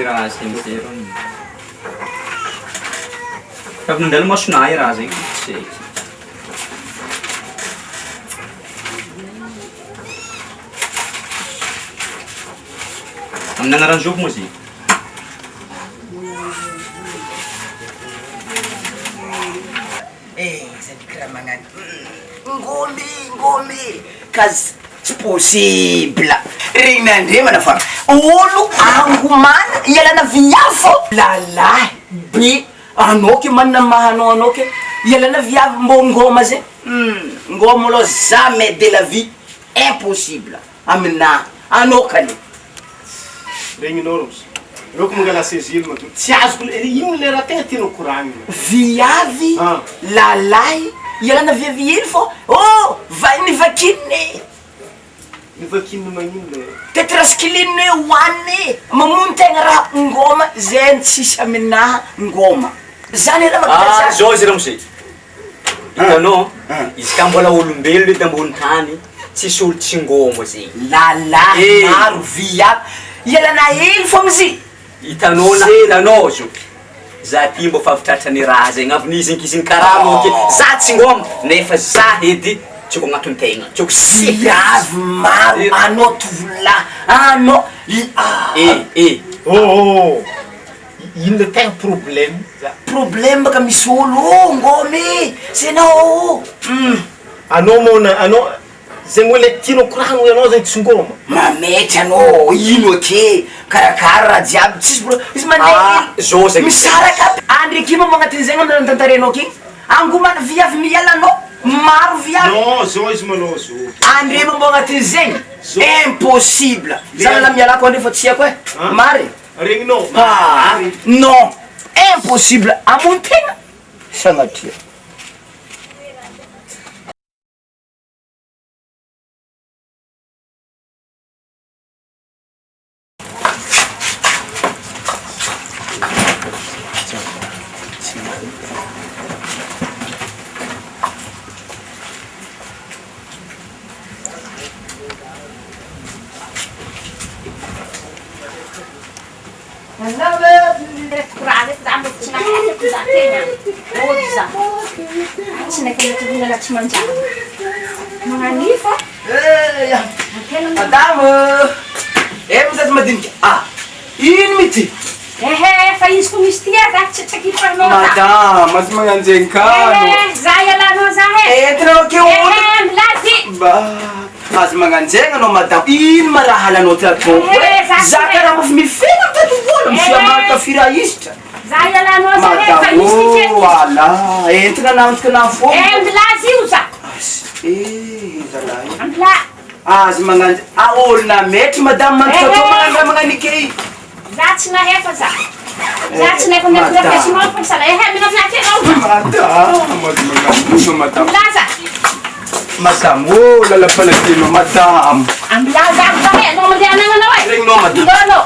raha zero. Fa nandalo masonay raha zegny. Amin'ny anaranjoko moa izy. Kira mangan ngomi kazi tsy possible regny nandre mana fa olo angomana ialana viafo lalahy be anao ke manana mahanao anao ke ialana viavy mbo ngoma zay ngoma lo jamais de la vie impossible amina anao kany regny norms roko mangala sezily mato tsy azoko ino le raha tegna tianao koragnina viavy lalahy ialana viavy ely fô vai nivakiny nivakiny magnino le tetraskiliny hoaniny mamono tegna raha ngoma zay tsisy aminaha ngoma zany raha magdasa zao izy raha mose hitanao izy ka mbola olombelo eto ambony tany tsisy olo tsy ngoma zegny lalahy maro viavy ialana ely fogna izy hitanao na hitanao zo za ty mbo favitratrany raha zegny avy nizy karaha ke za tsy ngoma nefa za edy tsoko agnatony tegna tsoko viavy maro anao tovolahy anao ino le tegna problème ka misy olo ngomy zay anao anao mona anao zegny hoe le tianao koragno anao zegny tsy ngoma mametry anao ino ake karakara raha jiaby tsisy izy mandeha zao zegny misaraka andry akima magnatiny zegny amin'ny tantarenao ake angomana viavy miala anao maro viavy non zao izy manao zo andre mambo agnatiny zegny impossible zany la mialako andre fa tsy ako mary regninao non impossible amony tegna sanatria madame mizady madinika ino mity fa izy ko misy tia za tsy tsakifanao madame azy magnanjegny kano za ialanao za entinao ke olo milazy azy magnanjegny anao madame ino maraha halanao tatoko za karaha mafy mifena mitatovolo misiamatafiraisitra za ialanao za fa madame misy ala entina nantoka na fo milazy io za zalahy ambila azy magnanj olona metry madame mantotatao magnandra magnanike za tsy nahefa za tsy nahefa miafesinao fa sala mina fiakenao madame milaza madame lalapalatinao madame ambilaza za anao mandeha anagnanao regninao madame no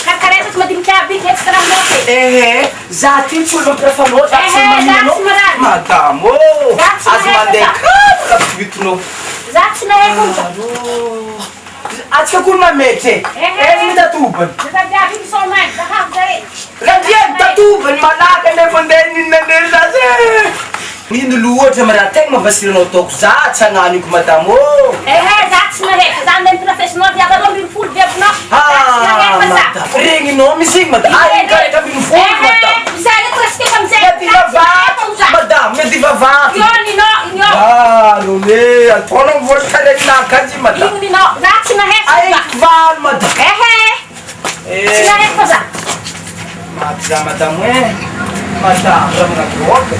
karakareta madinika aby hetsika raha za ty tsy olo mampiafanao za tsy maninao madame azy mandeha kala vitinao za tsy nahefa atsika koa mametry eny mitatobany zaviavy misomany zahavy zare raviavy tatobany malaka nefa ndeha ninandeha za zay ino loatra maraha tegna mavasiranao ataoko za tsy hagnaniko madame za tsy nahefa za ndeha miprofessional viavy anao mbinifolo viavinao regninao misy igny madame karaka mbinifolo madame madame mety vavaty lone ataonao voataregnakazy madame aiko valo madame maty za madame madame raha managrôka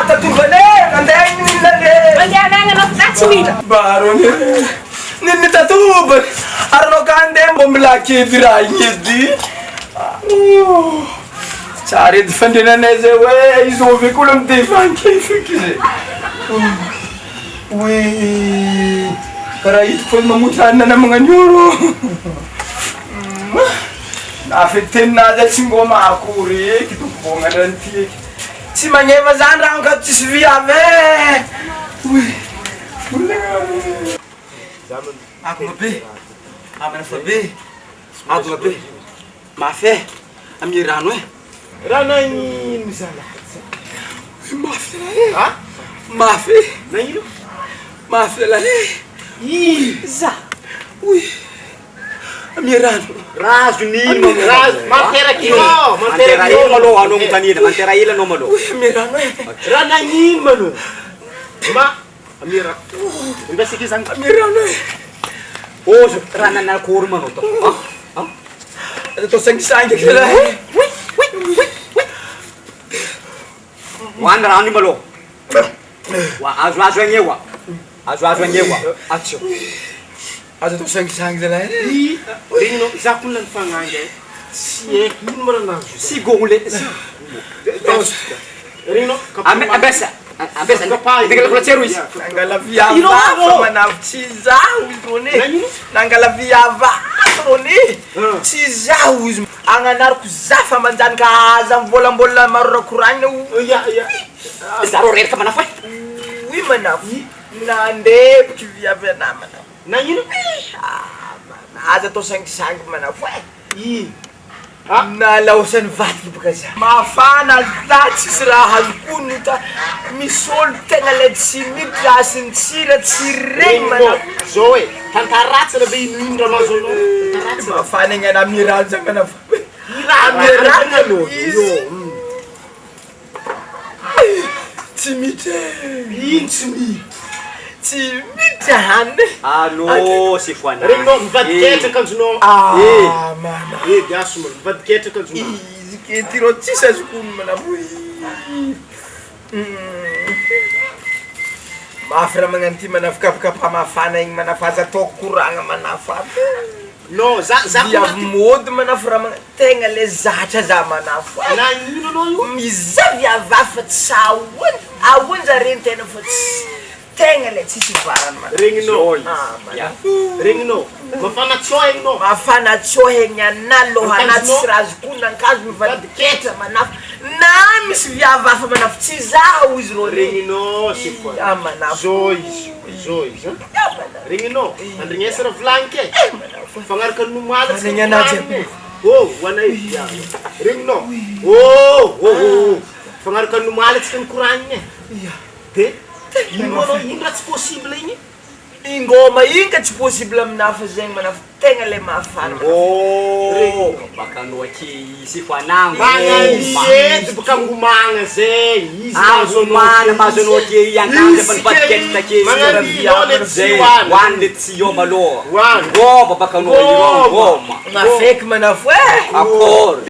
tatovane mandeha ninande barone niny tatobany aranao ka andeha mbo milaky edy raha igny edy tsara edy fandrenanay zay hoe izy ovy kola midevanke feky zay oe karaha hitako fa mamotanana magnanioro nafeteninazy tsy ngoma akory eky tokobognandrany ty eky tsy magneva zany raha ka tsisy viavy agona be amana fa be agona be Mafy amin'ny rano Raha nagnino zalahy? Mafy lahy. Ha? Mafy. Nagnino? Mafy lahy. Za. Uy. Amin'ny rano. Razo nino Manteraky io, mantera ilo malo anao mitanina mantera ilo anao malo Uy, amin'ny rano raha nagnino malo? Ma amira. Investigate zany. Amin'ny rano ozo raha nanakory manao to Atao sangisangy ke lahy. hoany rano io malo azoazo agnewa azoazo agnewa Atsyo. Azo atao sangisangy lahy. Regno, za koa lany fagnangy tsy haiko ino mara nazo. si gole Regno, ambesa tegala kolatsero izy Nangala viava manavy tsy zaho izy rony. Nagnino? Nangala viava rony. Tsy zaho izy. Agnanariko zafa manjanika aza mbolambola maro rakoranina. Ya. zaro reraka manafay Uy manavy. Nandepiky viavy anamana. Nagnino? Aza atao sangisangy manavy. Ha? Nalaosan'ny vatiny baka za. Mafana la tsisy raha azokony ta misy olo tegna le tsy miditra asin'ny tsira tsy regny manavy. Zao e, tantaratsy be ino raha mazo anao. Tantaratsy. Mafana igny ana mirano za manavy. Mirano izy. Tsy miditra. Ino tsy miditra? Tsy miditra hany. allo c'est foana Regno, mivadiketaka anjonao. Mana. Gaso mano, mivadiketaka anjonao. Izy ke tiro tsisy azokony manavy. Mafy raha magnano ty manavy kapakapa mafana igny manavy aza ataoko koragna manavy aby. No, za Viavy mody manavy raha tegna le zatra za manavy. nagnino anao io? Miza viavy afa tsy ahoany zare ny tena fa tsy tegna le tsisy varany manavy. Regno, Regno. mafana tsoa igno. Mafana tsohegny ana lohana tsy raha azokony nankazo mivadiketra manafy. Na misy viavy afa manafy tsy zaho izy rô regny. Regno, c'est quoi? Manafy. Zao izy. Regno, andrignesa raha volagnike. Fagnaraka nomaly tsy Regny anazy aby. Oh, wanay. Regno. Fagnaraka nomaly tsy koragnine. De ino raha tsy possible igny? Ingoma igny ka tsy possible aminafa zegny manafy tegna le mafana. baka anao aky sy foanango Magnaniedy baka ngomagna zay. Izy angomana mazo anao aky ankanjo efa nivadikety take zay hoany le tio malo Hoany. ngoma baka anao iro ngoma Mafeky manafy akory